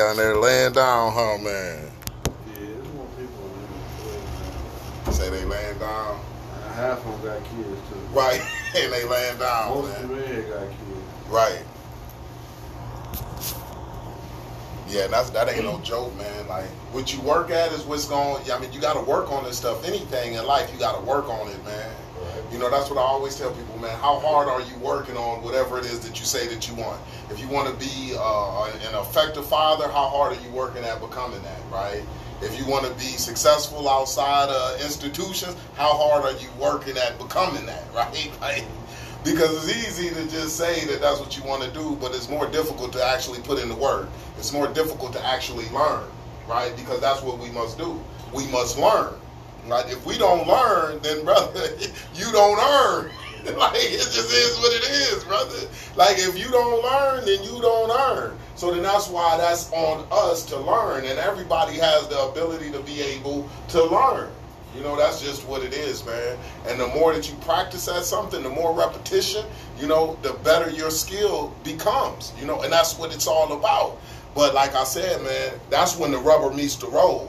down there laying down, huh, man? Yeah, there's more people in the Say they laying down. half of them got kids too. Right, and they laying down, Most man. of them in here got kids. Right. Yeah, that ain't no joke, man. Like, what you work at is what's going. I mean, you got to work on this stuff. Anything in life, you got to work on it, man. Right. You know, that's what I always tell people, man. How hard are you working on whatever it is that you say that you want? If you want to be an effective father, how hard are you working at becoming that, right? If you want to be successful outside institutions, how hard are you working at becoming that, right? Like, because it's easy to just say that that's what you want to do, but it's more difficult to actually put in the work. It's more difficult to actually learn, right? Because that's what we must do. We must learn. Like, if we don't learn, then, brother, you don't earn. Like, it just is what it is, brother. Like, if you don't learn, then you don't earn. So then that's why that's on us to learn, and everybody has the ability to be able to learn. You know, that's just what it is, man. And the more that you practice at something, the more repetition, you know, the better your skill becomes, you know, and that's what it's all about. But like I said, man, that's when the rubber meets the road.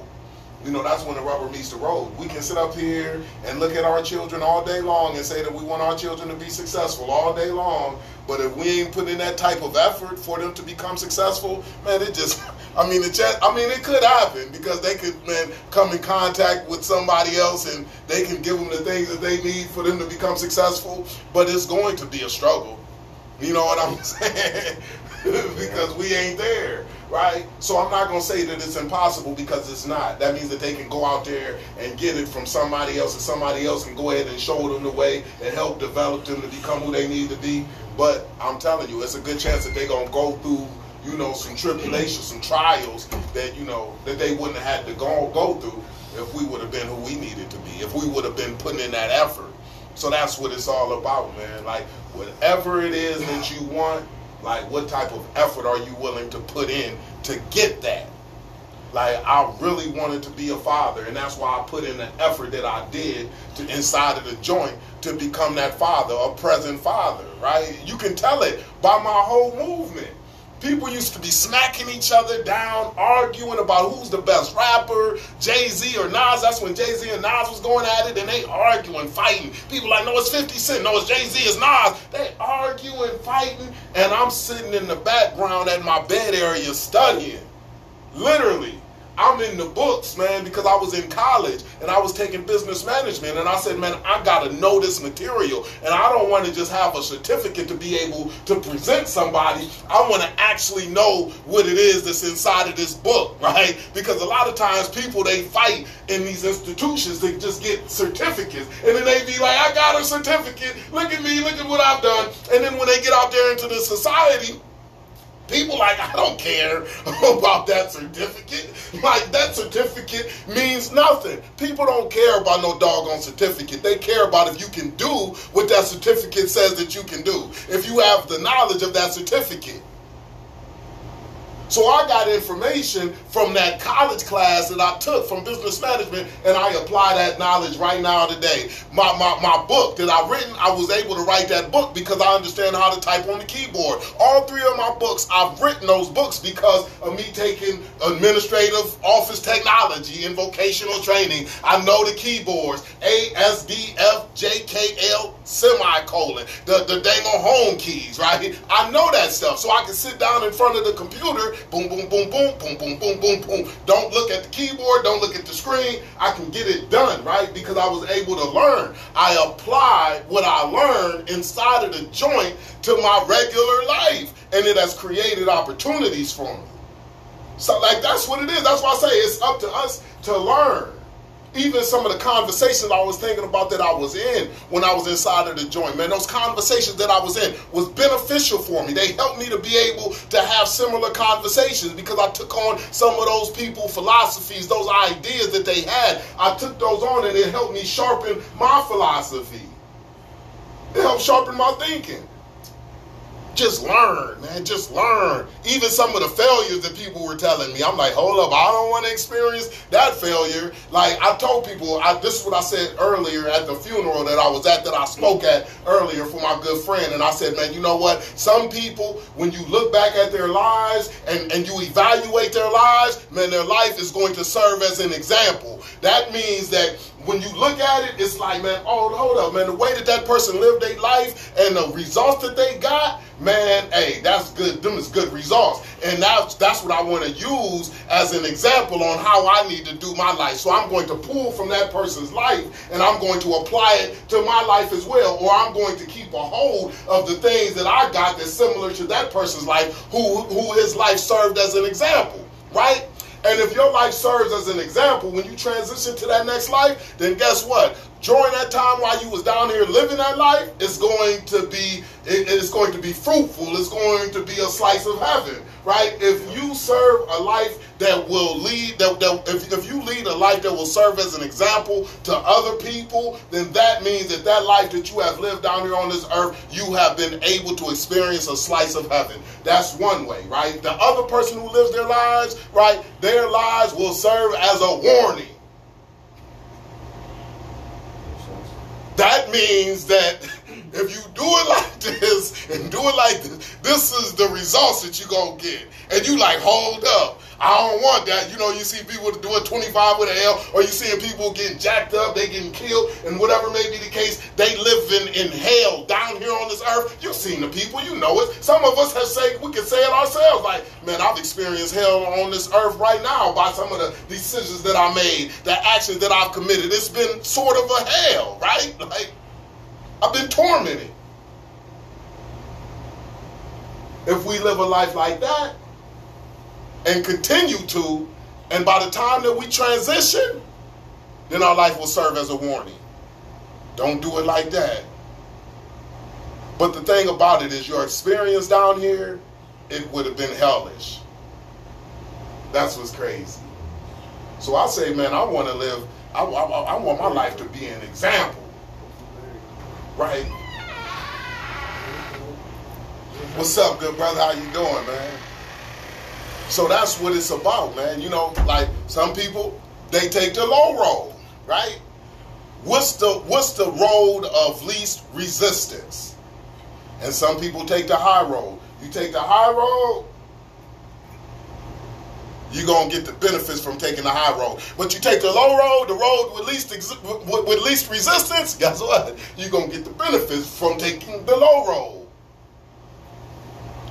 You know, that's when the rubber meets the road. We can sit up here and look at our children all day long and say that we want our children to be successful all day long, but if we ain't putting in that type of effort for them to become successful, man, it just, it could happen because they could, man, come in contact with somebody else and they can give them the things that they need for them to become successful, but it's going to be a struggle. You know what I'm saying? Because we ain't there, right? So I'm not going to say that it's impossible because it's not. That means that they can go out there and get it from somebody else, and somebody else can go ahead and show them the way and help develop them to become who they need to be. But I'm telling you, it's a good chance that they're going to go through, you know, some tribulations, some trials that, you know, that they wouldn't have had to go through if we would have been who we needed to be, if we would have been putting in that effort. So that's what it's all about, man. Like, whatever it is that you want, like, what type of effort are you willing to put in to get that? Like, I really wanted to be a father, and that's why I put in the effort that I did to inside of the joint to become that father, a present father, right? You can tell it by my whole movement. People used to be smacking each other down, arguing about who's the best rapper, Jay-Z or Nas. That's when Jay-Z and Nas was going at it, and they arguing, fighting. People like, no, it's 50 Cent, no, it's Jay-Z, it's Nas. They arguing, fighting, and I'm sitting in the background at my bed area studying. Literally. I'm in the books, man, because I was in college and I was taking business management, and I said, man, I got to know this material, and I don't want to just have a certificate to be able to present somebody. I want to actually know what it is that's inside of this book, right? Because a lot of times people, they fight in these institutions to just get certificates, and then they be like, I got a certificate, look at me, look at what I've done, and then when they get out there into the society, people like, I don't care about that certificate. Like, that certificate means nothing. People don't care about no doggone certificate. They care about if you can do what that certificate says that you can do. If you have the knowledge of that certificate. So I got information from that college class that I took from business management, and I apply that knowledge right now today. My book that I've written, I was able to write that book because I understand how to type on the keyboard. All three of my books, I've written those books because of me taking administrative office technology and vocational training. I know the keyboards, A, S, D, F, J, K, L, semicolon, the dang on home keys, right? I know that stuff, so I can sit down in front of the computer, boom, boom, boom, boom, boom, boom, boom, boom, boom. Don't look at the keyboard, don't look at the screen. I can get it done, right? Because I was able to learn. I apply what I learned inside of the joint to my regular life, and it has created opportunities for me. So, like, that's what it is. That's why I say it's up to us to learn. Even some of the conversations I was thinking about that I was in when I was inside of the joint, man, those conversations that I was in was beneficial for me. They helped me to be able to have similar conversations because I took on some of those people philosophies, those ideas that they had. I took those on, and it helped me sharpen my philosophy. It helped sharpen my thinking. Just learn, man. Just learn. Even some of the failures that people were telling me, I'm like, hold up, I don't want to experience that failure. Like I told people, this is what I said earlier at the funeral that I was at, that I spoke at earlier for my good friend. And I said, man, you know what? Some people, when you look back at their lives and you evaluate their lives, man, their life is going to serve as an example. That means that when you look at it, it's like, man, oh, hold up, man, the way that person lived their life and the results that they got, man, hey, that's good. Them is good results. And that's what I want to use as an example on how I need to do my life. So I'm going to pull from that person's life and I'm going to apply it to my life as well. Or I'm going to keep a hold of the things that I got that's similar to that person's life, who his life served as an example, right? And if your life serves as an example, when you transition to that next life, then guess what? During that time while you was down here living that life, it's going to be fruitful. It's going to be a slice of heaven, right? If you serve a life that will lead, if you lead a life that will serve as an example to other people, then that means that life that you have lived down here on this earth, you have been able to experience a slice of heaven. That's one way, right? The other person who lives their lives, right, their lives will serve as a warning. That means that if you do it like this and do it like this, this is the results that you're going to get. And you like, hold up, I don't want that. You know, you see people doing 25 with an L, or you seeing people getting jacked up, they getting killed, and whatever may be the case, they living in hell down here on this earth. You've seen the people, you know it. Some of us we can say it ourselves, like, man, I've experienced hell on this earth right now by some of the decisions that I made, the actions that I've committed. It's been sort of a hell, right? Like, I've been tormented. If we live a life like that and continue to, and by the time that we transition, then our life will serve as a warning. Don't do it like that. But the thing about it is, your experience down here, it would have been hellish. That's what's crazy. So I say, man, I want to live, I want my life to be an example. Right? What's up, good brother? How you doing, man? So that's what it's about, man. You know, like some people, they take the low road, right? What's the road of least resistance? And some people take the high road. You take the high road, you're going to get the benefits from taking the high road. But you take the low road, the road with least resistance, guess what? You're going to get the benefits from taking the low road.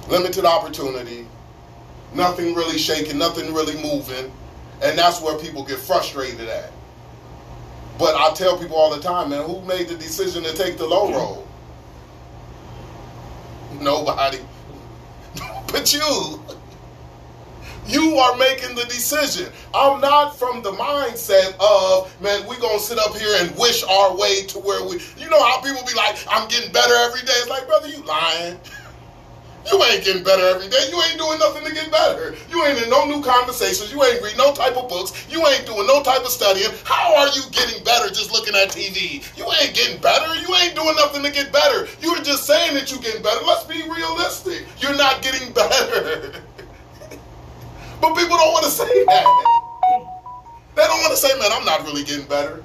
Limited opportunity, nothing really shaking, nothing really moving, and that's where people get frustrated at. But I tell people all the time, man, who made the decision to take the low road? Nobody. But you. You are making the decision. I'm not from the mindset of, man, we're going to sit up here and wish our way to where we, you know how people be like, I'm getting better every day. It's like, brother, you lying. You ain't getting better every day. You ain't doing nothing to get better. You ain't in no new conversations. You ain't reading no type of books. You ain't doing no type of studying. How are you getting better just looking at TV? You ain't getting better. You ain't doing nothing to get better. You were just saying that you're getting better. Let's be realistic. You're not getting better. But people don't want to say that. They don't want to say, man, I'm not really getting better.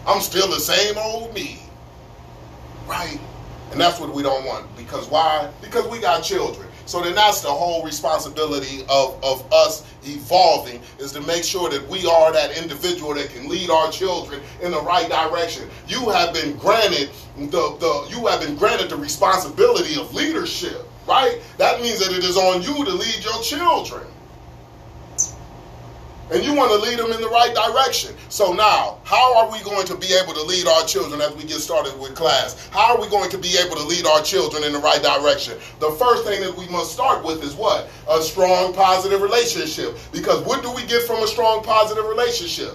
I'm still the same old me. Right? And that's what we don't want. Because why? Because we got children. So then that's the whole responsibility of us evolving, is to make sure that we are that individual that can lead our children in the right direction. You have been granted the responsibility of leadership. Right? That means that it is on you to lead your children. And you want to lead them in the right direction. So now, how are we going to be able to lead our children as we get started with class? How are we going to be able to lead our children in the right direction? The first thing that we must start with is what? A strong, positive relationship. Because what do we get from a strong, positive relationship?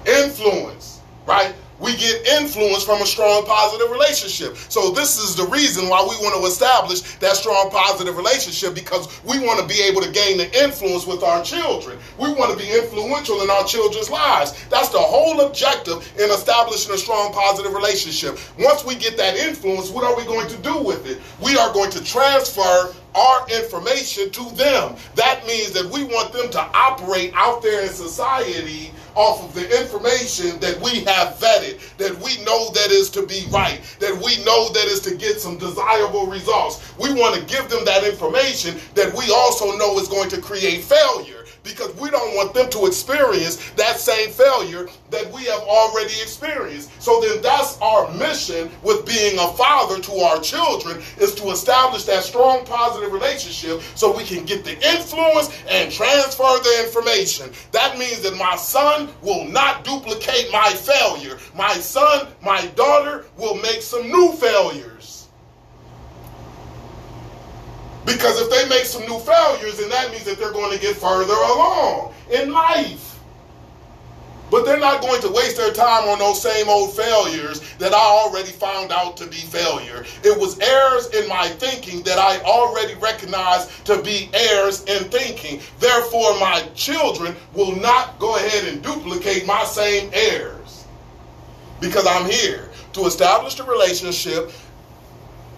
Influence. Right? We get influence from a strong positive relationship. So this is the reason why we want to establish that strong positive relationship, because we want to be able to gain the influence with our children. We want to be influential in our children's lives. That's the whole objective in establishing a strong positive relationship. Once we get that influence, what are we going to do with it? We are going to transfer our information to them. That means that we want them to operate out there in society off of the information that we have vetted, that we know that is to be right, that we know that is to get some desirable results. We want to give them that information that we also know is going to create failure, because we don't want them to experience that same failure that we have already experienced. So then that's our mission with being a father to our children, is to establish that strong positive relationship so we can get the influence and transfer the information. That means that my son will not duplicate my failure. My son, my daughter will make some new failures. Because if they make some new failures, then that means that they're going to get further along in life. But they're not going to waste their time on those same old failures that I already found out to be failure. It was errors in my thinking that I already recognized to be errors in thinking. Therefore, my children will not go ahead and duplicate my same errors. Because I'm here to establish the relationship,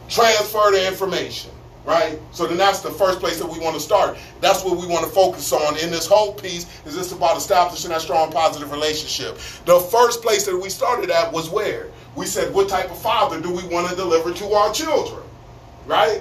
transfer the information. Right? So then that's the first place that we want to start. That's what we want to focus on in this whole piece, is this about establishing that strong positive relationship. The first place that we started at was where? We said, what type of father do we want to deliver to our children? Right?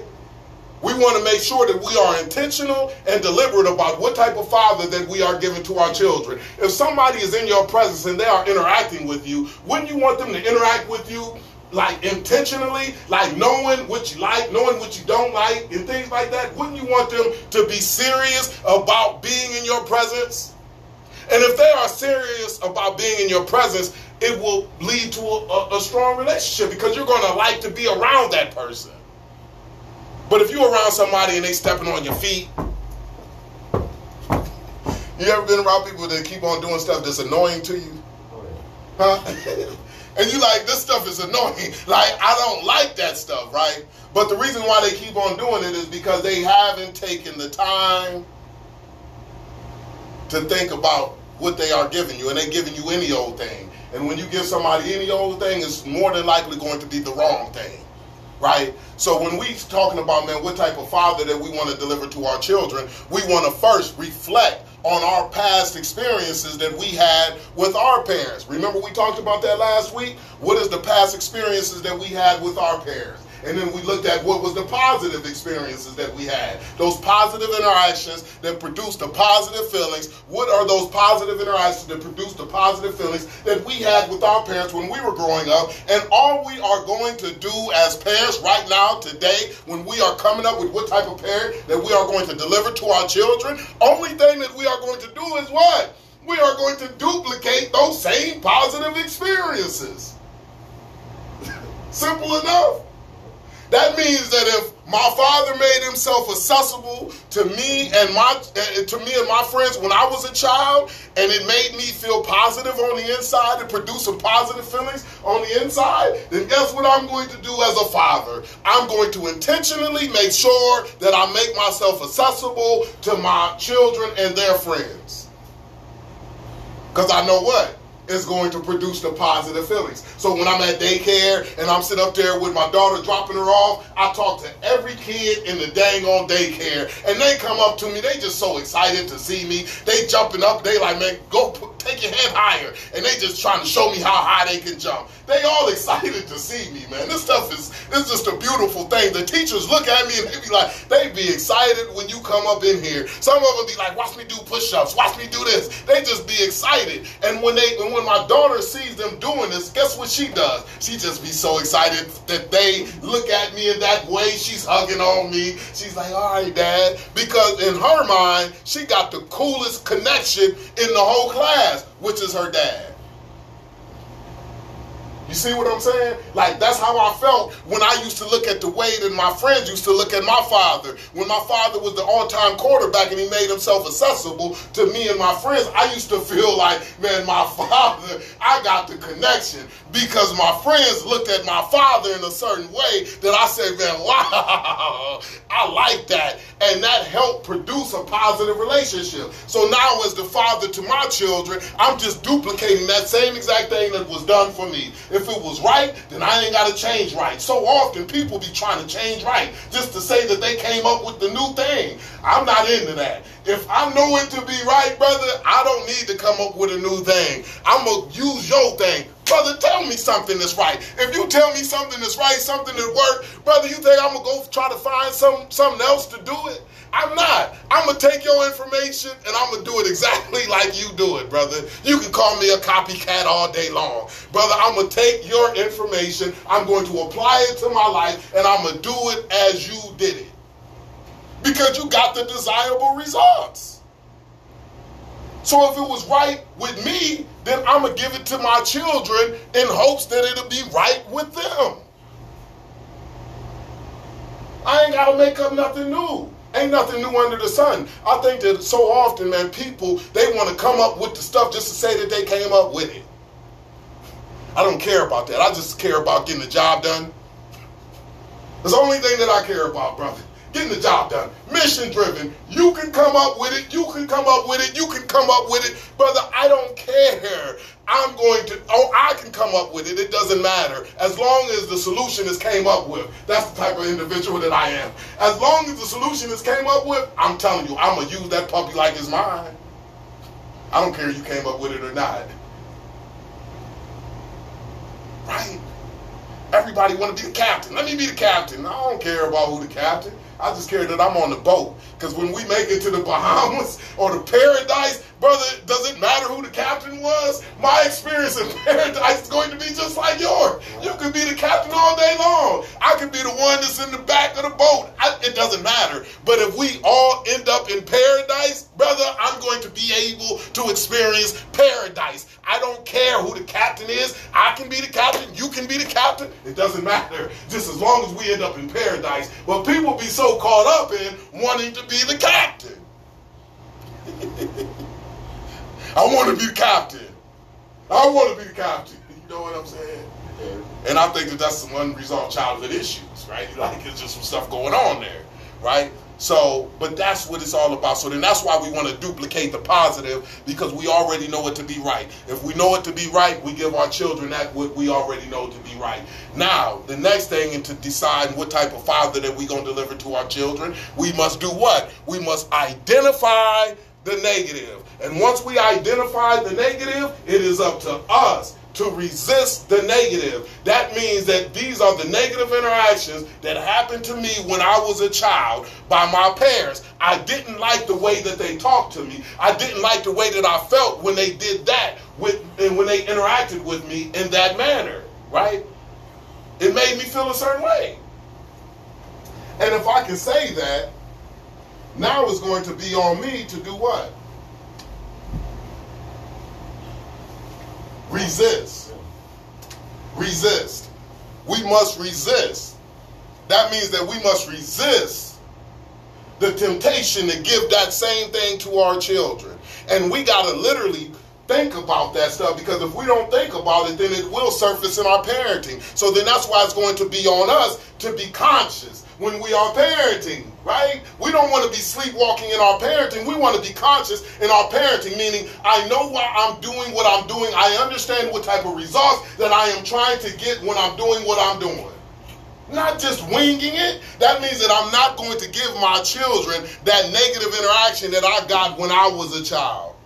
We want to make sure that we are intentional and deliberate about what type of father that we are giving to our children. If somebody is in your presence and they are interacting with you, wouldn't you want them to interact with you like intentionally, like knowing what you like, knowing what you don't like, and things like that? Wouldn't you want them to be serious about being in your presence? And if they are serious about being in your presence, it will lead to a strong relationship, because you're going to like to be around that person. But if you're around somebody and they stepping on your feet, you ever been around people that keep on doing stuff that's annoying to you? Huh? And you like, this stuff is annoying. Like, I don't like that stuff, right? But the reason why they keep on doing it is because they haven't taken the time to think about what they are giving you. And they're giving you any old thing. And when you give somebody any old thing, it's more than likely going to be the wrong thing, right? So when we talking about, man, what type of father that we want to deliver to our children, we want to first reflect on our past experiences that we had with our parents. Remember we talked about that last week? What is the past experiences that we had with our parents? And then we looked at what was the positive experiences that we had. Those positive interactions that produced the positive feelings. What are those positive interactions that produced the positive feelings that we had with our parents when we were growing up? And all we are going to do as parents right now, today, when we are coming up with what type of parent that we are going to deliver to our children, only thing that we are going to do is what? We are going to duplicate those same positive experiences. Simple enough. That means that if my father made himself accessible to me and my friends when I was a child, and it made me feel positive on the inside and produce some positive feelings on the inside, then guess what I'm going to do as a father? I'm going to intentionally make sure that I make myself accessible to my children and their friends. Because I know what? Is going to produce the positive feelings. So when I'm at daycare and I'm sitting up there with my daughter dropping her off, I talk to every kid in the dang on daycare, and they come up to me, they just so excited to see me. They jumping up, they like, man, go take your head higher, and they just trying to show me how high they can jump. They all excited to see me, man. This stuff is just a beautiful thing. The teachers look at me and they be excited when you come up in here. Some of them be like, watch me do push-ups, watch me do this. They just be excited. And when my daughter sees them doing this, guess what she does? She just be so excited that they look at me in that way. She's hugging on me. She's like, all right, Dad. Because in her mind, she got the coolest connection in the whole class, which is her dad. You see what I'm saying? Like, that's how I felt when I used to look at the way that my friends used to look at my father. When my father was the on-time quarterback and he made himself accessible to me and my friends, I used to feel like, man, my father, I got the connection. Because my friends looked at my father in a certain way that I said, man, wow, I like that. And that helped produce a positive relationship. So now as the father to my children, I'm just duplicating that same exact thing that was done for me. If it was right, then I ain't got to change right. So often people be trying to change right just to say that they came up with the new thing. I'm not into that. If I know it to be right, brother, I don't need to come up with a new thing. I'm going to use your thing. Brother, tell me something that's right. If you tell me something that's right, something that works, brother, you think I'm going to go try to find something else to do it? I'm not. I'm going to take your information and I'm going to do it exactly like you do it, brother. You can call me a copycat all day long. Brother, I'm going to take your information, I'm going to apply it to my life, and I'm going to do it as you did it. Because you got the desirable results. So if it was right with me, then I'm going to give it to my children in hopes that it'll be right with them. I ain't got to make up nothing new. Ain't nothing new under the sun. I think that so often, man, people, they want to come up with the stuff just to say that they came up with it. I don't care about that. I just care about getting the job done. That's the only thing that I care about, brother. Getting the job done. Mission driven. You can come up with it. You can come up with it. You can come up with it. Brother, I don't care. I can come up with it. It doesn't matter. As long as the solution is came up with. That's the type of individual that I am. As long as the solution is came up with, I'm telling you, I'm going to use that puppy like it's mine. I don't care if you came up with it or not. Right? Everybody want to be the captain. Let me be the captain. I don't care about who the captain. I just care that I'm on the boat. Because when we make it to the Bahamas or the paradise, brother, does it matter who the captain was? My experience in paradise is going to be just like yours. You could be the captain all day long. I could be the one that's in the back of the boat. It doesn't matter. But if we all end up in paradise, brother, I'm going to be able to experience paradise. I don't care who the captain is. I can be the captain. You can be the captain. It doesn't matter. Just as long as we end up in paradise. But people be so caught up in wanting to be the captain. I want to be the captain. I want to be the captain. You know what I'm saying? And I think that that's some unresolved childhood issues, right? Like, it's just some stuff going on there, right? So, but that's what it's all about. So then that's why we want to duplicate the positive, because we already know it to be right. If we know it to be right, we give our children that what we already know to be right. Now, the next thing is to decide what type of father that we're going to deliver to our children. We must do what? We must identify the negative. And once we identify the negative, it is up to us to resist the negative. That means that these are the negative interactions that happened to me when I was a child by my parents. I didn't like the way that they talked to me. I didn't like the way that I felt when they did that and when they interacted with me in that manner, right? It made me feel a certain way. And if I can say that, now it's going to be on me to do what? Resist. Resist. We must resist. That means that we must resist the temptation to give that same thing to our children. And we got to literally think about that stuff, because if we don't think about it, then it will surface in our parenting. So then that's why it's going to be on us to be conscious when we are parenting, right? We don't want to be sleepwalking in our parenting. We want to be conscious in our parenting, meaning I know why I'm doing what I'm doing. I understand what type of results that I am trying to get when I'm doing what I'm doing. Not just winging it. That means that I'm not going to give my children that negative interaction that I got when I was a child.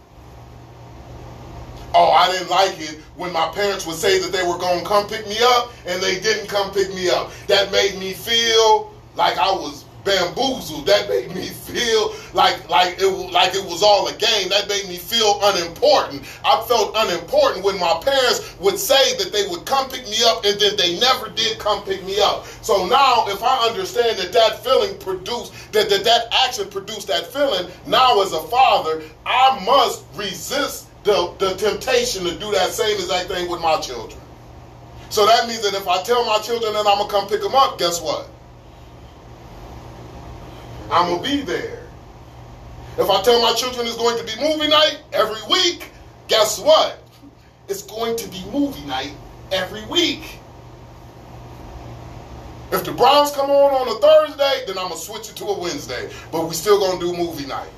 Oh, I didn't like it when my parents would say that they were going to come pick me up and they didn't come pick me up. That made me feel like I was bamboozled. That made me feel like it was all a game. That made me feel unimportant. I felt unimportant when my parents would say that they would come pick me up and then they never did come pick me up. So now if I understand that that feeling produced, that action produced that feeling, now as a father, I must resist the temptation to do that same exact thing with my children. So that means that if I tell my children that I'm going to come pick them up, guess what? I'm going to be there. If I tell my children it's going to be movie night every week, guess what? It's going to be movie night every week. If the Browns come on a Thursday, then I'm going to switch it to a Wednesday. But we still going to do movie night.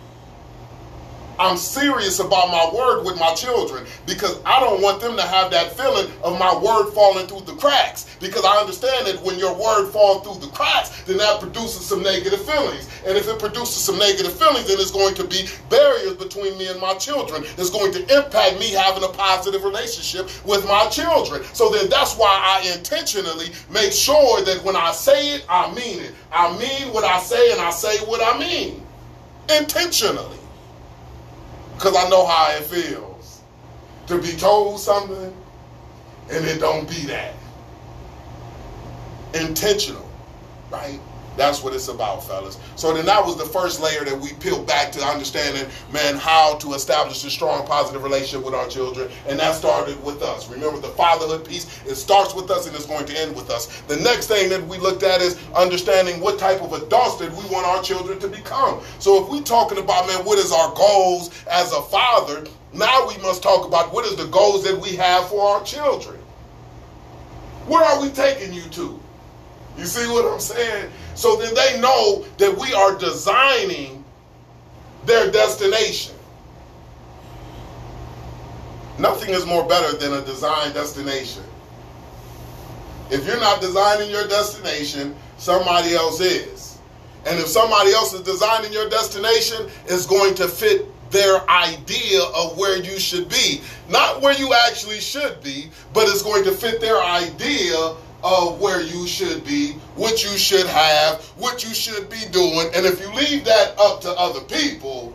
I'm serious about my word with my children because I don't want them to have that feeling of my word falling through the cracks, because I understand that when your word falls through the cracks, then that produces some negative feelings. And if it produces some negative feelings, then it's going to be barriers between me and my children. It's going to impact me having a positive relationship with my children. So then that's why I intentionally make sure that when I say it, I mean it. I mean what I say and I say what I mean. Intentionally. Because I know how it feels to be told something and it don't be that. Intentional, right? That's what it's about, fellas. So then that was the first layer that we peeled back to understanding, man, how to establish a strong, positive relationship with our children. And that started with us. Remember, the fatherhood piece, it starts with us and it's going to end with us. The next thing that we looked at is understanding what type of adults that we want our children to become. So if we're talking about, man, what is our goals as a father, now we must talk about what is the goals that we have for our children. Where are we taking you to? You see what I'm saying? So then they know that we are designing their destination. Nothing is more better than a designed destination. If you're not designing your destination, somebody else is. And if somebody else is designing your destination, it's going to fit their idea of where you should be. Not where you actually should be, but it's going to fit their idea of where you should be, what you should have, what you should be doing. And if you leave that up to other people,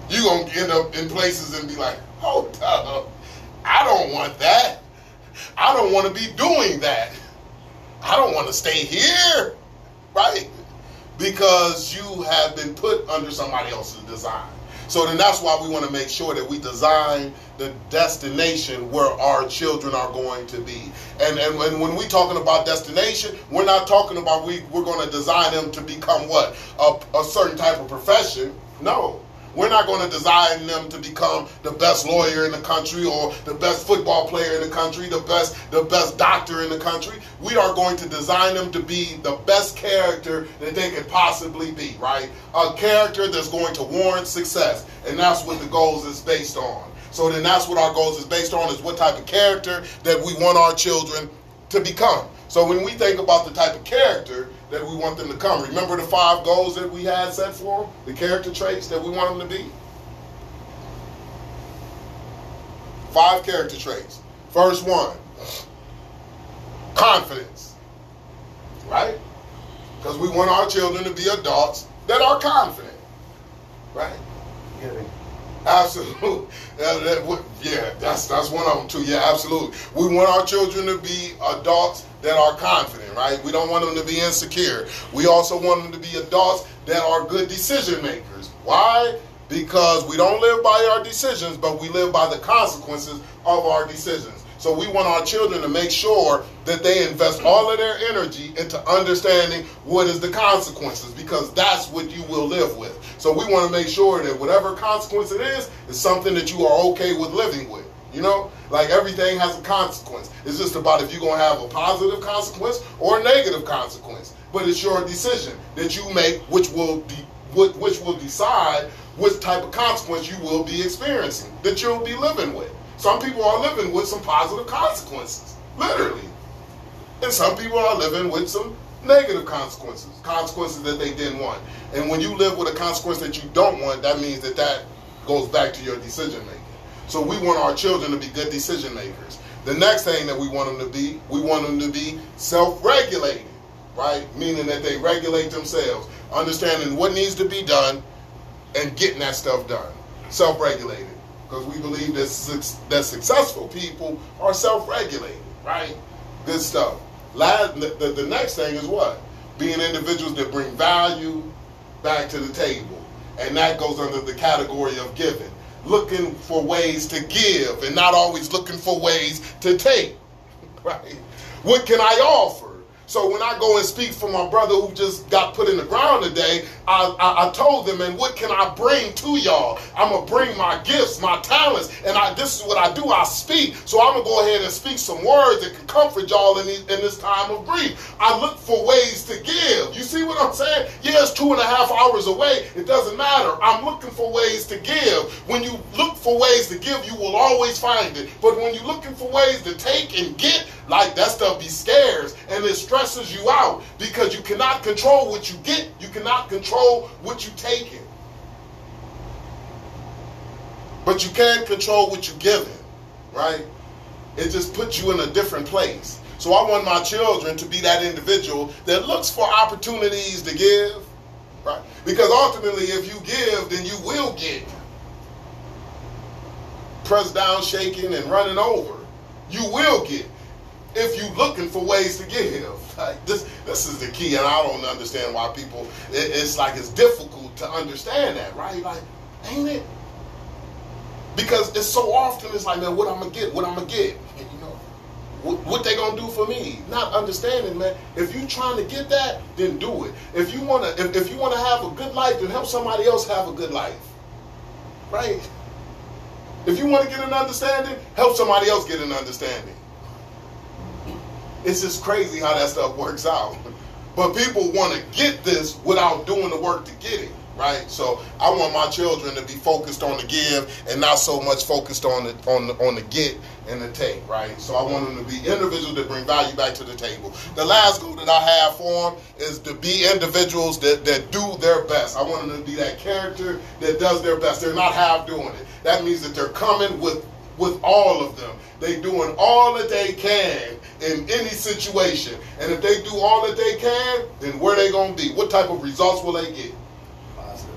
you're going to end up in places and be like, hold up, I don't want that. I don't want to be doing that. I don't want to stay here, right? Because you have been put under somebody else's design. So then that's why we want to make sure that we design the destination where our children are going to be. And when we're talking about destination, we're not talking about we're going to design them to become what? A certain type of profession. No. We're not going to design them to become the best lawyer in the country or the best football player in the country, the best doctor in the country. We are going to design them to be the best character that they could possibly be, right? A character that's going to warrant success. And that's what the goals is based on. So then that's what our goals is based on, is what type of character that we want our children to become. So when we think about the type of character that we want them to come, remember the 5 goals that we had set for them? The character traits that we want them to be? 5 character traits. First one, confidence, right? Because we want our children to be adults that are confident, right? Absolutely. Yeah, that's one of them too. Yeah, absolutely. We want our children to be adults that are confident, right? We don't want them to be insecure. We also want them to be adults that are good decision makers. Why? Because we don't live by our decisions, but we live by the consequences of our decisions. So we want our children to make sure that they invest all of their energy into understanding what is the consequences, because that's what you will live with. So we want to make sure that whatever consequence it is something that you are okay with living with. You know, like everything has a consequence. It's just about if you're going to have a positive consequence or a negative consequence. But it's your decision that you make, which will decide what type of consequence you will be experiencing, that you'll be living with. Some people are living with some positive consequences, literally. And some people are living with some negative consequences, consequences that they didn't want. And when you live with a consequence that you don't want, that means that goes back to your decision making. So we want our children to be good decision makers. The next thing that we want them to be self-regulated, right? Meaning that they regulate themselves, understanding what needs to be done and getting that stuff done. Self-regulated. Because we believe that successful people are self-regulated, right? Good stuff. The next thing is what? Being individuals that bring value back to the table. And that goes under the category of giving. looking for ways to give and not always looking for ways to take, right? What can I offer? So when I go and speak for my brother who just got put in the ground today, I told them, man, what can I bring to y'all? I'm going to bring my gifts, my talents, and this is what I do. I speak. So I'm going to go ahead and speak some words that can comfort y'all in this time of grief. I look for ways to give. You see what I'm saying? Yeah, it's 2.5 hours away. It doesn't matter. I'm looking for ways to give. When you look for ways to give, you will always find it. But when you're looking for ways to take and get, like that stuff be scarce, and it stresses you out because you cannot control what you get. You cannot control what you take in. But you can control what you're given, right? It just puts you in a different place. So I want my children to be that individual that looks for opportunities to give, right? Because ultimately, if you give, then you will get. Pressed down, shaking, and running over. You will get. If you're looking for ways to give. Like this is the key, and I don't understand why people, it's like it's difficult to understand that, right? Like, ain't it? Because it's so often, it's like, man, what I'm going to get, what I'm going to get. You know, what they going to do for me? Not understanding, man, if you're trying to get that, then do it. If you want to if you want to have a good life, then help somebody else have a good life. Right? If you want to get an understanding, help somebody else get an understanding. It's just crazy how that stuff works out. But people want to get this without doing the work to get it, right? So I want my children to be focused on the give and not so much focused on the get and the take, right? So I want them to be individuals that bring value back to the table. The last goal that I have for them is to be individuals that do their best. I want them to be that character that does their best. They're not half doing it. That means that they're coming with all of them. They doing all that they can in any situation. And if they do all that they can, then where they going to be? What type of results will they get? Positive.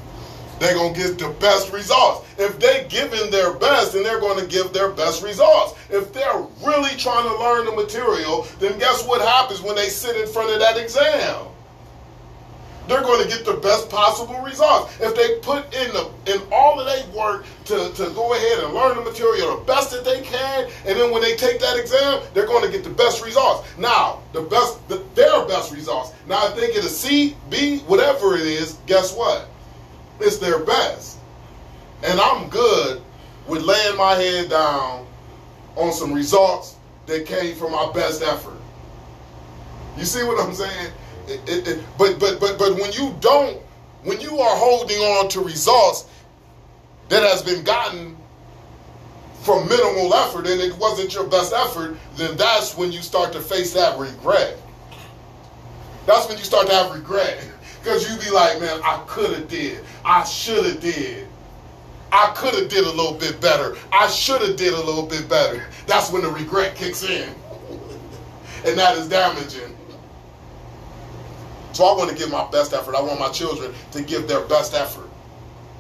They're going to get the best results. If they giving their best, then they're going to give their best results. If they're really trying to learn the material, then guess what happens when they sit in front of that exam? They're going to get the best possible results. If they put in all of their work to go ahead and learn the material the best that they can, and then when they take that exam, they're going to get the best results. Now, their best results. Now, if they get a C, B, whatever it is, guess what? It's their best. And I'm good with laying my head down on some results that came from my best effort. You see what I'm saying? But when you are holding on to results that has been gotten from minimal effort and it wasn't your best effort, then that's when you start to face that regret. That's when you start to have regret. Because you be like, man, I could have did. I should have did. I could have did a little bit better. I should have did a little bit better. That's when the regret kicks in. And that is damaging. So I want to give my best effort. I want my children to give their best effort.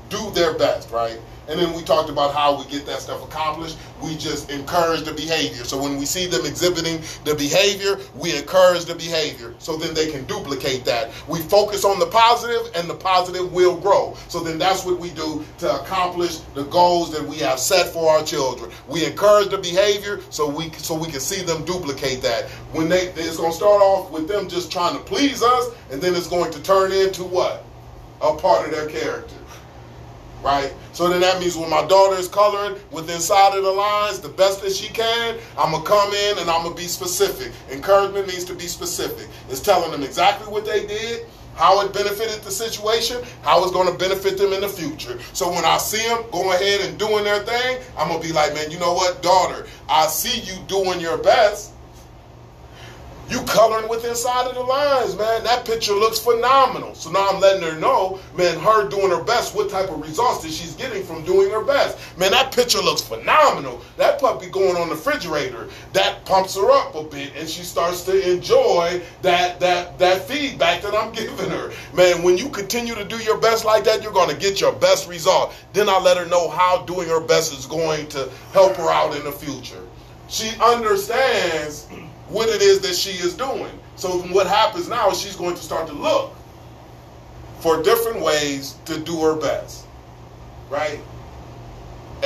Do their best, right? And then we talked about how we get that stuff accomplished. We just encourage the behavior. So when we see them exhibiting the behavior, we encourage the behavior. So then they can duplicate that. We focus on the positive, and the positive will grow. So then that's what we do to accomplish the goals that we have set for our children. We encourage the behavior so we can see them duplicate that. It's going to start off with them just trying to please us, and then it's going to turn into what? A part of their character. Right? So then that means when my daughter is coloring with inside of the lines the best that she can, I'm going to come in and I'm going to be specific. Encouragement means to be specific. It's telling them exactly what they did, how it benefited the situation, how it's going to benefit them in the future. So when I see them going ahead and doing their thing, I'm going to be like, man, you know what, daughter, I see you doing your best. You coloring with inside of the lines, man. That picture looks phenomenal. So now I'm letting her know, man, her doing her best, what type of results that she's getting from doing her best. Man, that picture looks phenomenal. That puppy going on the refrigerator, that pumps her up a bit, and she starts to enjoy that feedback that I'm giving her. Man, when you continue to do your best like that, you're going to get your best result. Then I let her know how doing her best is going to help her out in the future. She understands what it is that she is doing. So what happens now is she's going to start to look for different ways to do her best, right?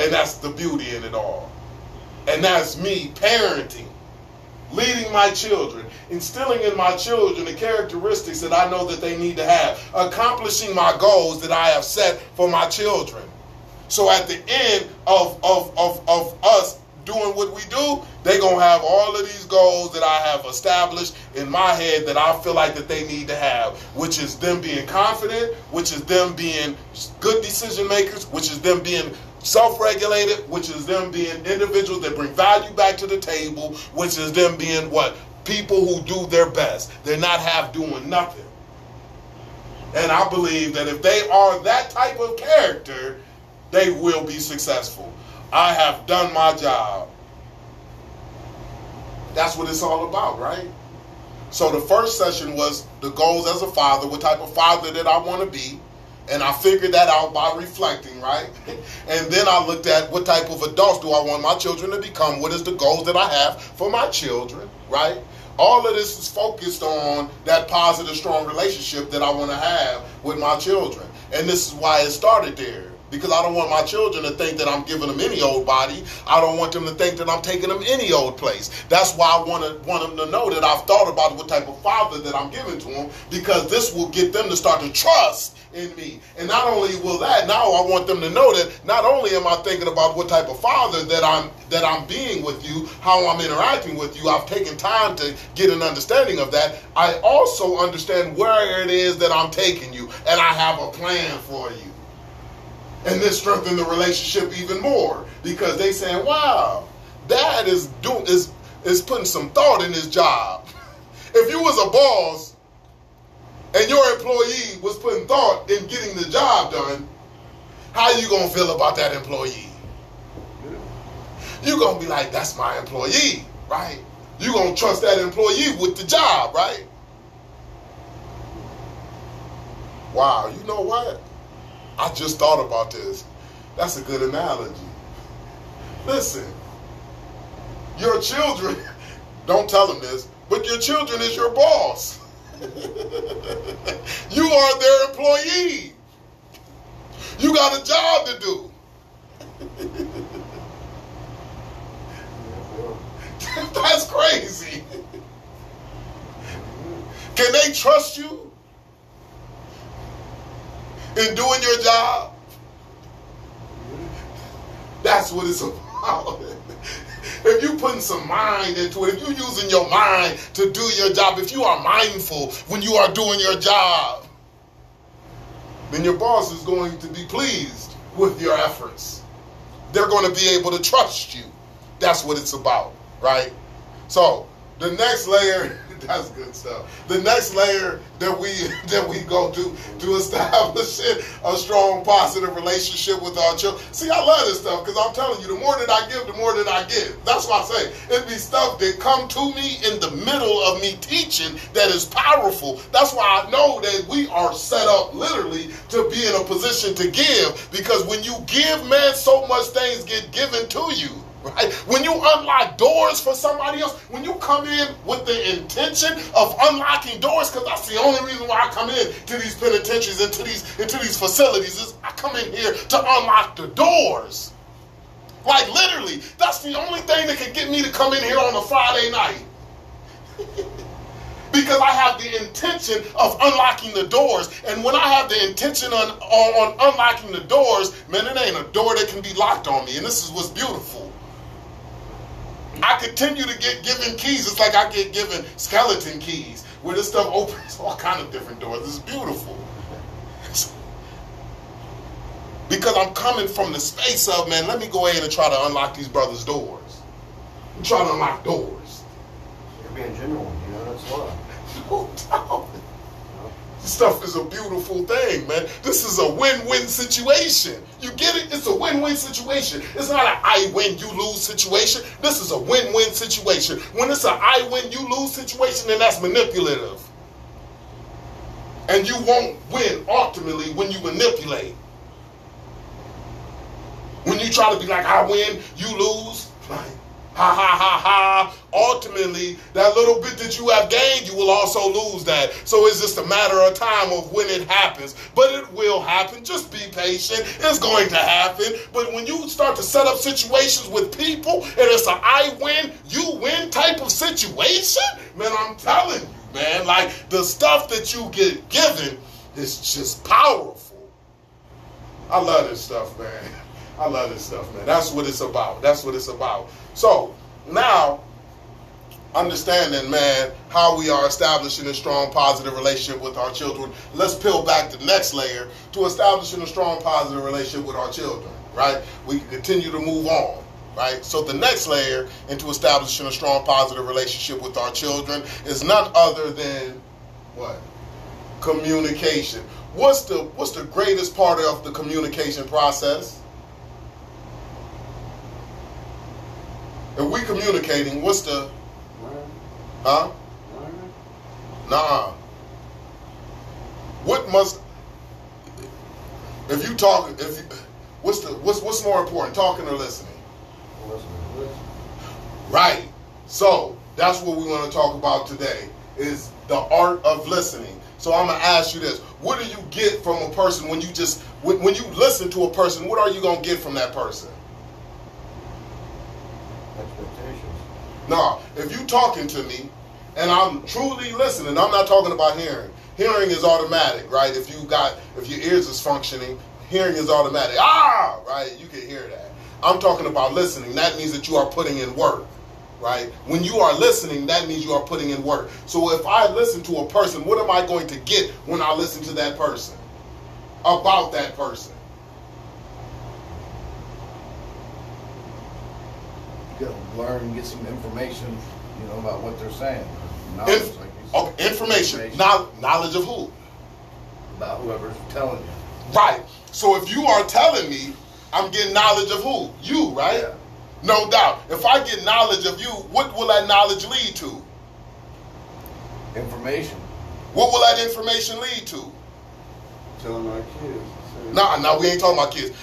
And that's the beauty in it all. And that's me parenting, leading my children, instilling in my children the characteristics that I know that they need to have, accomplishing my goals that I have set for my children. So at the end of us doing what we do, they're going to have all of these goals that I have established in my head that I feel like that they need to have, which is them being confident, which is them being good decision makers, which is them being self-regulated, which is them being individuals that bring value back to the table, which is them being what? People who do their best. They're not half doing nothing. And I believe that if they are that type of character, they will be successful. I have done my job. That's what it's all about, right? So the first session was the goals as a father, what type of father that I want to be. And I figured that out by reflecting, right? And then I looked at what type of adults do I want my children to become? What is the goals that I have for my children, right? All of this is focused on that positive, strong relationship that I want to have with my children. And this is why it started there. Because I don't want my children to think that I'm giving them any old body. I don't want them to think that I'm taking them any old place. That's why I want them to know that I've thought about what type of father that I'm giving to them, because this will get them to start to trust in me. And not only will that, now I want them to know that not only am I thinking about what type of father that I'm being with you, how I'm interacting with you, I've taken time to get an understanding of that. I also understand where it is that I'm taking you, and I have a plan for you. And this strengthened the relationship even more, because they saying, wow, dad is putting some thought in his job. If you was a boss and your employee was putting thought in getting the job done, how you going to feel about that employee? You're going to be like, that's my employee, right? You're going to trust that employee with the job, right? Wow, you know what? I just thought about this. That's a good analogy. Listen, your children, don't tell them this, but your children is your boss. You are their employee. You got a job to do. That's crazy. Can they trust you in doing your job? That's what it's about. If you're putting some mind into it, if you're using your mind to do your job, if you are mindful when you are doing your job, then your boss is going to be pleased with your efforts. They're going to be able to trust you. That's what it's about, right? So the next layer, that's good stuff. The next layer that we go to establish a strong, positive relationship with our children. See, I love this stuff, because I'm telling you, the more that I give, the more that I get. That's why I say it be stuff that come to me in the middle of me teaching that is powerful. That's why I know that we are set up literally to be in a position to give, because when you give, man, so much things get given to you. Right? When you unlock doors for somebody else, when you come in with the intention of unlocking doors, because that's the only reason why I come in to these penitentiaries, into these facilities, is I come in here to unlock the doors. Like literally, that's the only thing that can get me to come in here on a Friday night. Because I have the intention of unlocking the doors. And when I have the intention on unlocking the doors, man, it ain't a door that can be locked on me. And this is what's beautiful. I continue to get given keys. It's like I get given skeleton keys, where this stuff opens all kind of different doors. It's beautiful. Because I'm coming from the space of, man, let me go ahead and try to unlock these brothers' doors. I'm trying to unlock doors. You're being genuine, that's love. No doubt. This stuff is a beautiful thing, man. This is a win-win situation. You get it? It's a win-win situation. It's not an I win, you lose situation. This is a win-win situation. When it's an I win, you lose situation, then that's manipulative. And you won't win ultimately when you manipulate. When you try to be like, I win, you lose. Like, Ha ha ha ha. Ultimately, that little bit that you have gained, you will also lose that. So it's just a matter of time of when it happens. But it will happen. Just be patient. It's going to happen. But when you start to set up situations with people and it's an I win, you win type of situation, man, I'm telling you, man, like the stuff that you get given is just powerful. I love this stuff, man. I love this stuff, man. That's what it's about. That's what it's about. So now, understanding, man, how we are establishing a strong, positive relationship with our children. Let's peel back the next layer to establishing a strong, positive relationship with our children, right? We can continue to move on, right? So the next layer into establishing a strong, positive relationship with our children is none other than what? Communication. What's the greatest part of the communication process? If we communicating, what's the, huh? Nah. What must, if you talk, what's more important, talking or listening? Listening. Right. So that's what we want to talk about today, is the art of listening. So I'm gonna ask you this: what do you get from a person when you listen to a person? What are you gonna get from that person? Expectations. No, if you talking to me and I'm truly listening, I'm not talking about hearing. Hearing is automatic, right? If your ears is functioning, hearing is automatic. Ah, right? You can hear that. I'm talking about listening. That means that you are putting in work, right? When you are listening, that means you are putting in work. So if I listen to a person, what am I going to get when I listen to that person? About that person. You gotta learn and get some information, about what they're saying. Knowledge, information. Knowledge of who? About whoever's telling you. Right. So if you are telling me, I'm getting knowledge of who? You, right? Yeah. No doubt. If I get knowledge of you, what will that knowledge lead to? Information. What will that information lead to? Telling our kids. No, we ain't talking about kids.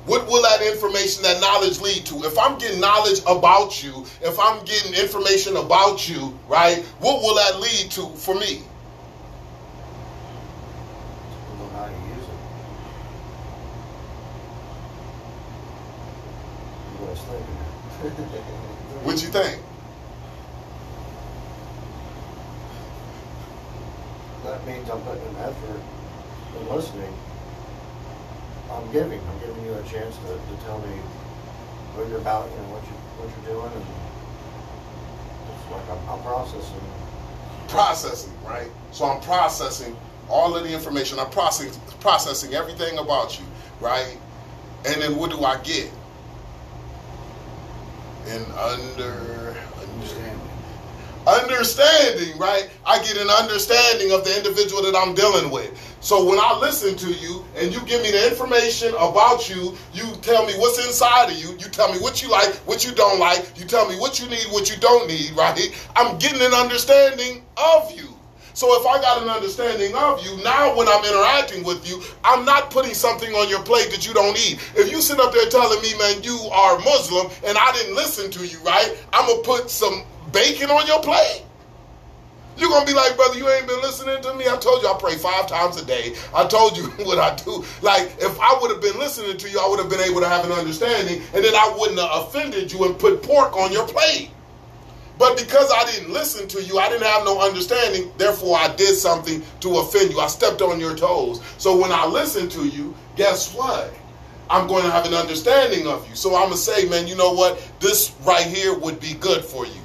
What will that information, that knowledge lead to? If I'm getting knowledge about you, if I'm getting information about you, right, what will that lead to for me? Know how to use it. You guys thinking? What you think? That means I'm putting an effort in listening. I'm giving you a chance to tell me what you're about, what you're doing, and it's like I'm processing. Processing, right? So I'm processing all of the information. I'm processing everything about you, right? And then what do I get? Understanding, right? I get an understanding of the individual that I'm dealing with. So when I listen to you and you give me the information about you, you tell me what's inside of you, you tell me what you like, what you don't like, you tell me what you need, what you don't need, right? I'm getting an understanding of you. So if I got an understanding of you, now when I'm interacting with you, I'm not putting something on your plate that you don't eat. If you sit up there telling me, man, you are Muslim and I didn't listen to you, right? I'm going to put some bacon on your plate. You're going to be like, brother, you ain't been listening to me. I told you I pray 5 times a day. I told you what I do. Like, if I would have been listening to you, I would have been able to have an understanding, and then I wouldn't have offended you and put pork on your plate. But because I didn't listen to you, I didn't have no understanding, therefore I did something to offend you. I stepped on your toes. So when I listen to you, guess what? I'm going to have an understanding of you. So I'm going to say, man, you know what? This right here would be good for you,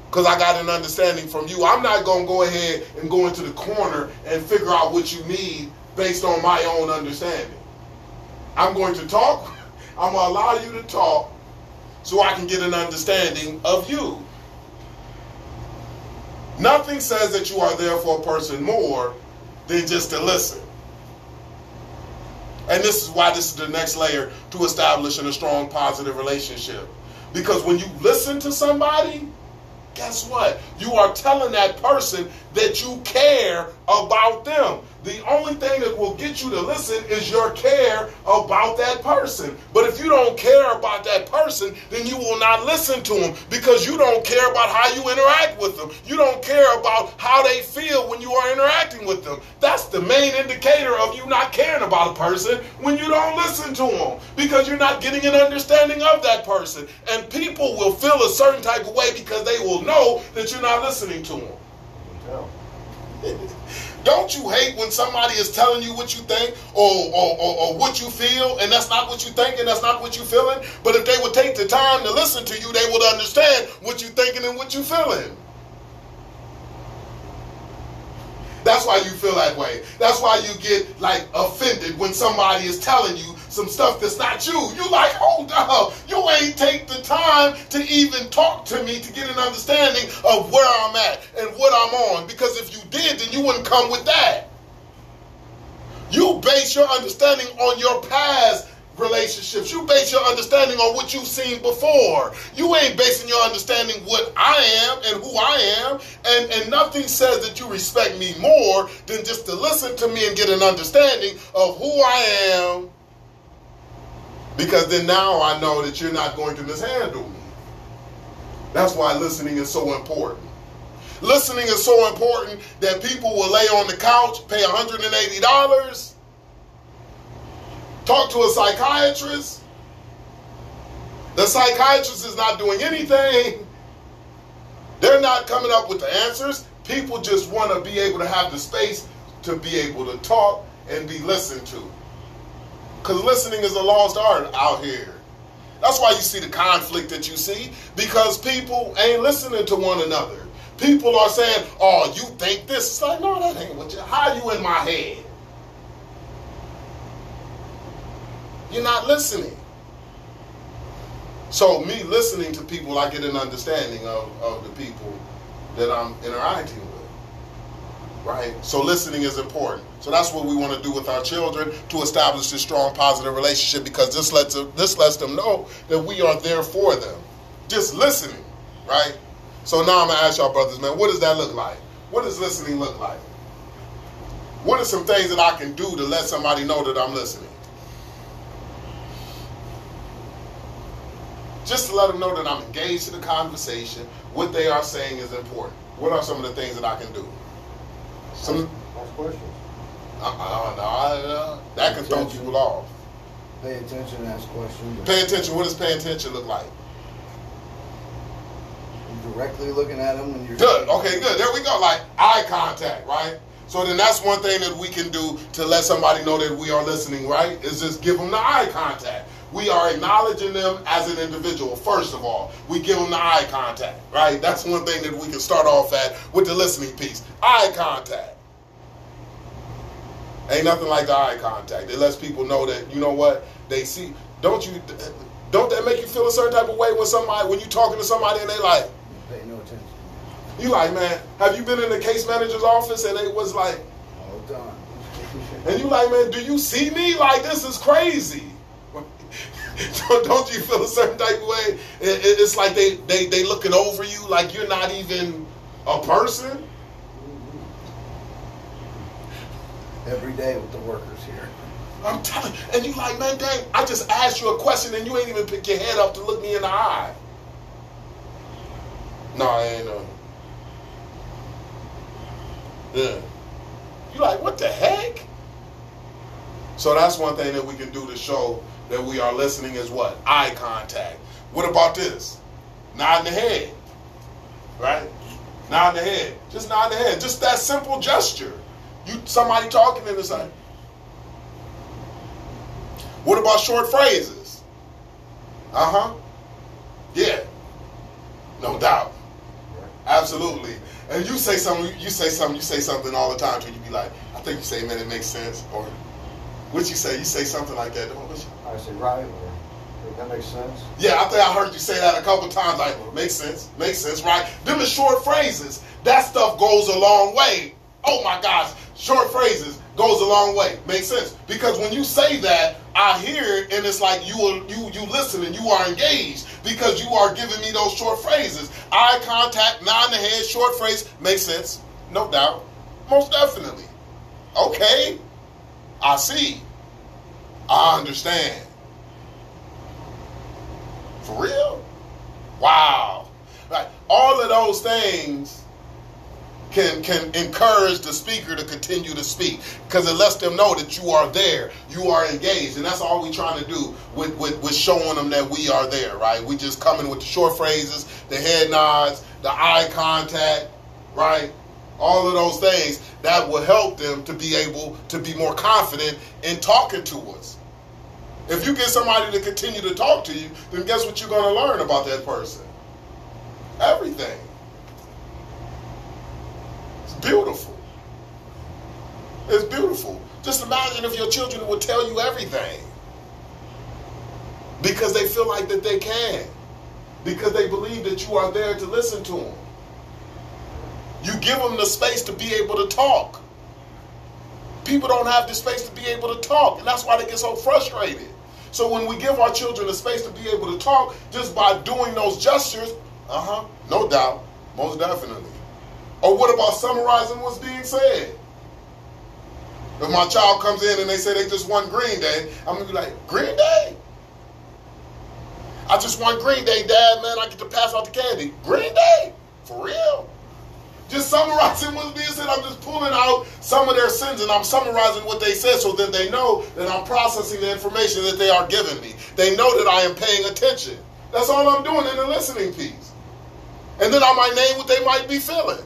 because I got an understanding from you. I'm not going to go ahead and go into the corner and figure out what you need based on my own understanding. I'm going to talk. I'm going to allow you to talk so I can get an understanding of you. Nothing says that you are there for a person more than just to listen. And this is why this is the next layer to establishing a strong, positive relationship. Because when you listen to somebody, guess what? You are telling that person that you care about them. The only thing that will get you to listen is your care about that person. But if you don't care about that person, then you will not listen to them, because you don't care about how you interact with them. You don't care about how they feel when you are interacting with them. That's the main indicator of you not caring about a person, when you don't listen to them, because you're not getting an understanding of that person. And people will feel a certain type of way because they will know that you're not listening to them. Don't you hate when somebody is telling you what you think or what you feel, and that's not what you think and that's not what you're feeling? But if they would take the time to listen to you, they would understand what you're thinking and what you're feeling. That's why you feel that way. That's why you get like offended when somebody is telling you some stuff that's not you. You like, hold up, you ain't take the time to even talk to me to get an understanding of where I'm at and what I'm on. Because if you did, then you wouldn't come with that. You base your understanding on your past relationships. You base your understanding on what you've seen before. You ain't basing your understanding what I am and who I am. And nothing says that you respect me more than just to listen to me and get an understanding of who I am. Because then now I know that you're not going to mishandle me. That's why listening is so important. Listening is so important that people will lay on the couch, pay $180, talk to a psychiatrist. The psychiatrist is not doing anything. They're not coming up with the answers. People just want to be able to have the space to be able to talk and be listened to. Because listening is a lost art out here. That's why you see the conflict that you see, because people ain't listening to one another. People are saying, oh, you think this? It's like, no, that ain't what you, how you in my head? You're not listening. So me listening to people, I get an understanding of the people that I'm interacting with. Right? So listening is important. So that's what we want to do with our children, to establish this strong, positive relationship, because this lets them know that we are there for them. Just listening, right? So now I'm going to ask y'all brothers, man, what does that look like? What does listening look like? What are some things that I can do to let somebody know that I'm listening? Just to let them know that I'm engaged in the conversation. What they are saying is important. What are some of the things that I can do? Ask questions. That can throw people off. Pay attention, ask questions. Pay attention. What does pay attention look like? You're directly looking at them when you're... Good. Okay, good. There we go. Like eye contact, right? So then that's one thing that we can do to let somebody know that we are listening, right? Is just give them the eye contact. We are acknowledging them as an individual, first of all. We give them the eye contact, right? That's one thing that we can start off at with the listening piece. Eye contact. Ain't nothing like the eye contact. It lets people know that, you know what, they see. Don't that make you feel a certain type of way when you talking to somebody and they like, pay no attention. You like, man, have you been in the case manager's office and they was like, all the time. And you like, man, do you see me? Like, this is crazy. Don't you feel a certain type of way? It's like they looking over you like you're not even a person. Every day with the workers here. I'm telling you. And you like, man, dang, I just asked you a question and you ain't even pick your head up to look me in the eye. No, I ain't know. Yeah. You like, what the heck? So that's one thing that we can do to show that we are listening is what? Eye contact. What about this? Nodding the head. Right? Nodding the head. Just nod the head. Just that simple gesture. Somebody talking in the side. What about short phrases? Uh-huh. Yeah. No doubt. Absolutely. And you say something all the time till you be like, I think you say, man, it makes sense. Or what you say? You say something like that. I say, right, or that makes sense. Yeah, I think I heard you say that a couple times, like, makes sense, right? Them is short phrases. That stuff goes a long way. Oh my gosh, short phrases goes a long way. Makes sense. Because when you say that, I hear it and it's like you listen and you are engaged because you are giving me those short phrases. Eye contact, nod in the head, short phrase, makes sense. no doubt. Most definitely. Okay. I see. I understand. For real? Wow. Like, all of those things can encourage the speaker to continue to speak, because it lets them know that you are there, you are engaged, and that's all we're trying to do with showing them that we are there, right? We just come in with the short phrases, the head nods, the eye contact, right? All of those things that will help them to be able to be more confident in talking to us. If you get somebody to continue to talk to you, then guess what you're going to learn about that person? Everything. It's beautiful. It's beautiful. Just imagine if your children would tell you everything. Because they feel like that they can. Because they believe that you are there to listen to them. You give them the space to be able to talk. People don't have the space to be able to talk, and that's why they get so frustrated. So when we give our children the space to be able to talk, just by doing those gestures, no doubt, most definitely. Or what about summarizing what's being said? If my child comes in and they say they just won Green Day, I'm going to be like, Green Day? I just won Green Day, Dad, man. I get to pass out the candy. Green Day? For real? Just summarizing what's being said. I'm just pulling out some of their sins and I'm summarizing what they said so that they know that I'm processing the information that they are giving me. They know that I am paying attention. That's all I'm doing in the listening piece. And then I might name what they might be feeling.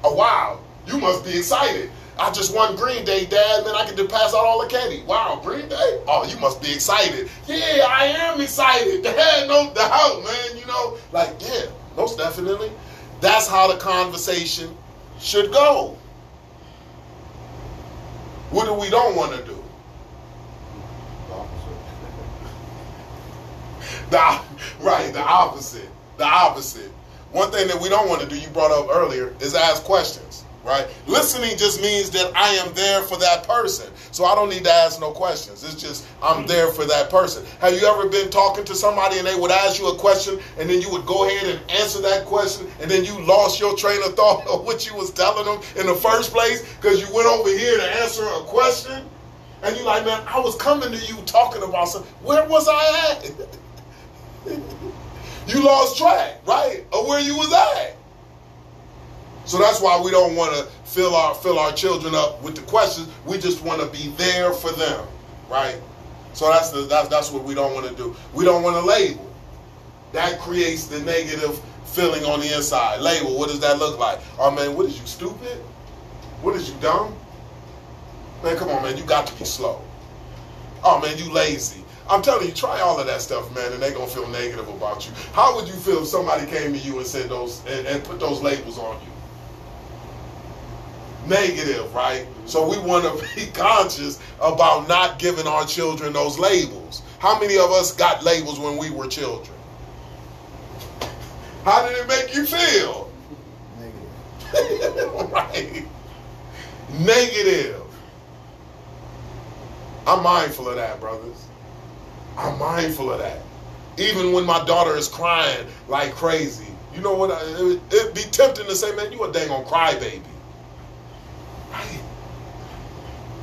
Oh, wow, you must be excited. I just won Green Day, Dad, man. I get to pass out all the candy. Wow, Green Day? Oh, you must be excited. Yeah, I am excited. Dad, no doubt, man. You know, like, yeah, most definitely. That's how the conversation should go. What do we don't want to do? The opposite. The opposite. One thing that we don't want to do, you brought up earlier, is ask questions, right? Listening just means that I am there for that person. So I don't need to ask no questions. It's just I'm there for that person. Have you ever been talking to somebody and they would ask you a question and then you would go ahead and answer that question and then you lost your train of thought of what you was telling them in the first place because you went over here to answer a question? And you're like, man, I was coming to you talking about something. Where was I at? You lost track, right, of where you was at. So that's why we don't want to fill our children up with the questions. We just want to be there for them, right? So that's what we don't want to do. We don't want to label. That creates the negative feeling on the inside. Label, what does that look like? Oh, man, what is you, stupid? What is you, dumb? Man, come on, man, you got to be slow. Oh, man, you lazy. I'm telling you, try all of that stuff, man, and they're going to feel negative about you. How would you feel if somebody came to you and said those and put those labels on you? Negative, right? So we want to be conscious about not giving our children those labels. How many of us got labels when we were children? How did it make you feel? Negative. Right. Negative. I'm mindful of that, brothers. I'm mindful of that. Even when my daughter is crying like crazy, you know what? It'd be tempting to say, man, you a dang on crybaby. Right?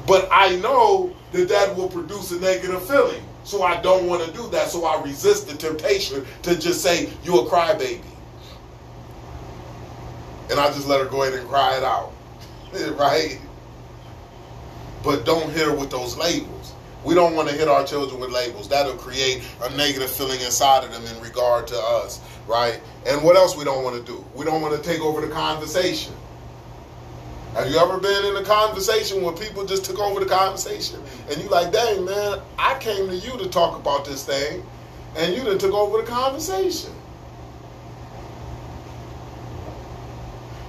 But I know that will produce a negative feeling. So I don't want to do that. So I resist the temptation to just say, you a crybaby. And I just let her go ahead and cry it out. Right? But don't hit her with those labels. We don't want to hit our children with labels. That'll create a negative feeling inside of them in regard to us. Right? And what else we don't want to do? We don't want to take over the conversation. Have you ever been in a conversation where people just took over the conversation? And you like, dang, man, I came to you to talk about this thing, and you done took over the conversation.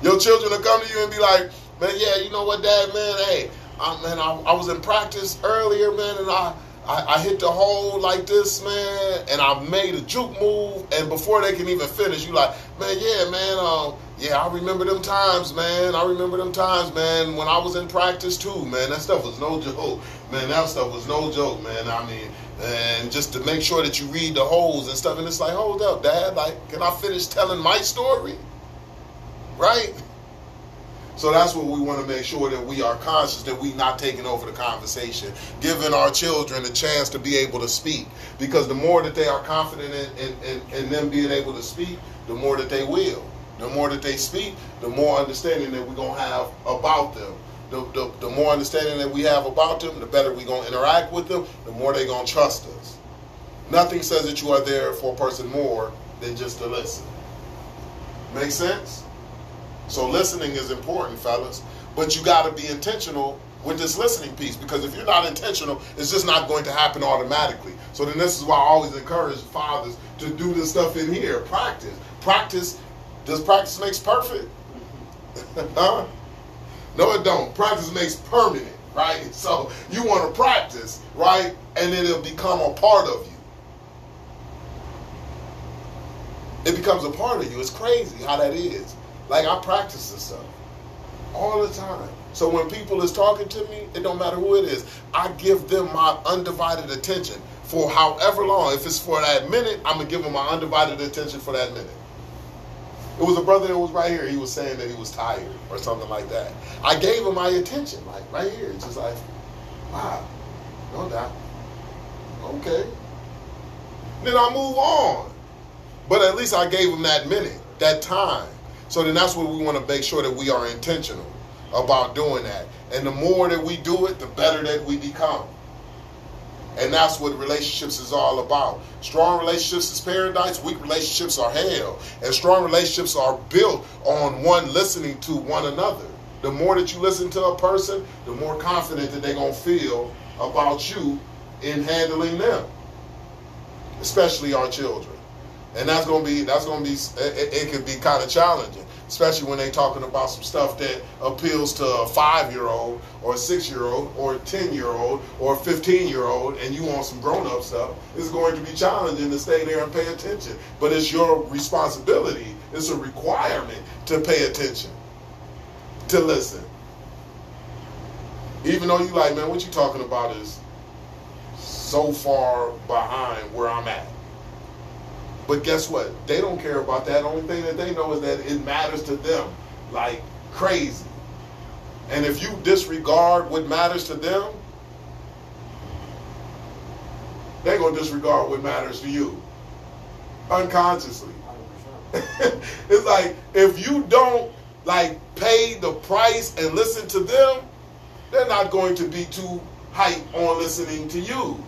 Your children will come to you and be like, man, yeah, you know what, Dad, man, hey, I was in practice earlier, man, and I hit the hole like this, man, and I made a juke move, and before they can even finish, you like, man, yeah, man, yeah, I remember them times, man. I remember them times, man, when I was in practice too, man. That stuff was no joke. Man, that stuff was no joke, man. I mean, and just to make sure that you read the holes and stuff, and it's like, hold up, Dad, like, can I finish telling my story? Right? So that's what we want to make sure that we are conscious, that we not taking over the conversation, giving our children a chance to be able to speak. Because the more that they are confident in them being able to speak, the more that they will. The more that they speak, the more understanding that we're going to have about them. The more understanding that we have about them, the better we're going to interact with them, the more they're going to trust us. Nothing says that you are there for a person more than just to listen. Make sense? So listening is important, fellas. But you got to be intentional with this listening piece, because if you're not intentional, it's just not going to happen automatically. So then this is why I always encourage fathers to do this stuff in here. Practice. Does practice makes perfect? Huh? No, it don't. Practice makes permanent, right? So you want to practice, right? And then it'll become a part of you. It becomes a part of you. It's crazy how that is. Like, I practice this stuff all the time. So when people is talking to me, it don't matter who it is, I give them my undivided attention for however long. If it's for that minute, I'm going to give them my undivided attention for that minute. It was a brother that was right here. He was saying that he was tired or something like that. I gave him my attention, like right here. It's just like, wow, no doubt. Okay. Then I move on. But at least I gave him that minute, that time. So then that's what we want to make sure that we are intentional about doing that. And the more that we do it, the better that we become. And that's what relationships is all about. Strong relationships is paradise. Weak relationships are hell. And strong relationships are built on one listening to one another. The more that you listen to a person, the more confident that they're going to feel about you in handling them. Especially our children. And it could be kind of challenging, especially when they're talking about some stuff that appeals to a 5-year-old or a 6-year-old or a 10-year-old or a 15-year-old, and you want some grown-up stuff. It's going to be challenging to stay there and pay attention. But it's your responsibility, it's a requirement to pay attention, to listen. Even though you like, man, what you talking about is so far behind where I'm at. But guess what? They don't care about that. The only thing that they know is that it matters to them like crazy. And if you disregard what matters to them, they're going to disregard what matters to you. Unconsciously. It's like, if you don't like pay the price and listen to them, they're not going to be too hype on listening to you.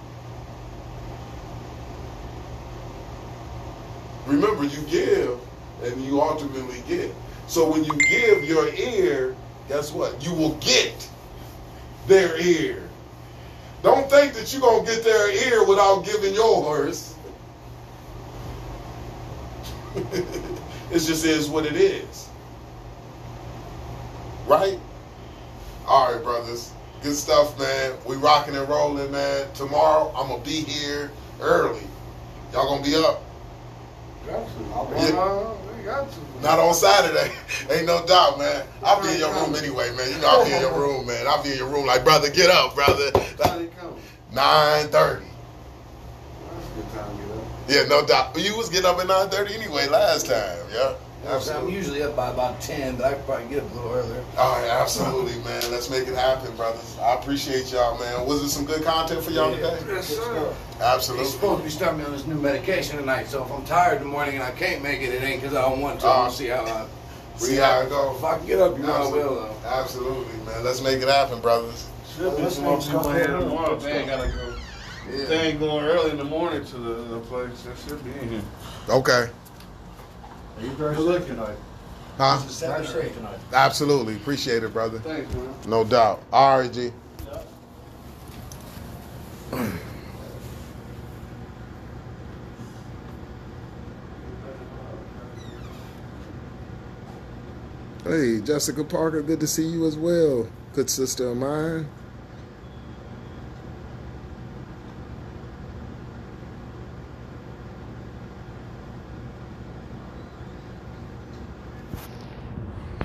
Remember, you give and you ultimately get. So when you give your ear, guess what? You will get their ear. Don't think that you're going to get their ear without giving yours. It just is what it is. Right? All right, brothers. Good stuff, man. We rocking and rolling, man. Tomorrow, I'm going to be here early. Y'all going to be up? Not on Saturday. Ain't no doubt, man. I'll be in your room anyway, man. You know I'll be in your room, man. I'll be in your room like, brother, get up, brother. 9:30. That's a good time to get up. Yeah, no doubt. You was getting up at 9:30 anyway last time, yeah. I'm usually up by about 10, but I could probably get up a little earlier. All right, absolutely, man. Let's make it happen, brothers. I appreciate y'all, man. Was it some good content for y'all today? Yes, sir. Absolutely. He's supposed to be starting me on this new medication tonight, so if I'm tired in the morning and I can't make it, it ain't because I don't want to. We'll see how it goes. If I can get up, you know I will, though. Absolutely, man. Let's make it happen, brothers. Should be some more people here tomorrow. They ain't gotta go. Yeah. They ain't going early in the morning to the place. They should be in here. Okay. Are you very sick tonight? Huh? Very safe tonight. Absolutely. Appreciate it, brother. Thanks, man. No doubt. All right, G. Hey, Jessica Parker, good to see you as well. Good sister of mine.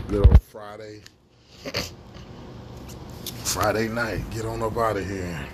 Good old Friday night. Get on up out of here.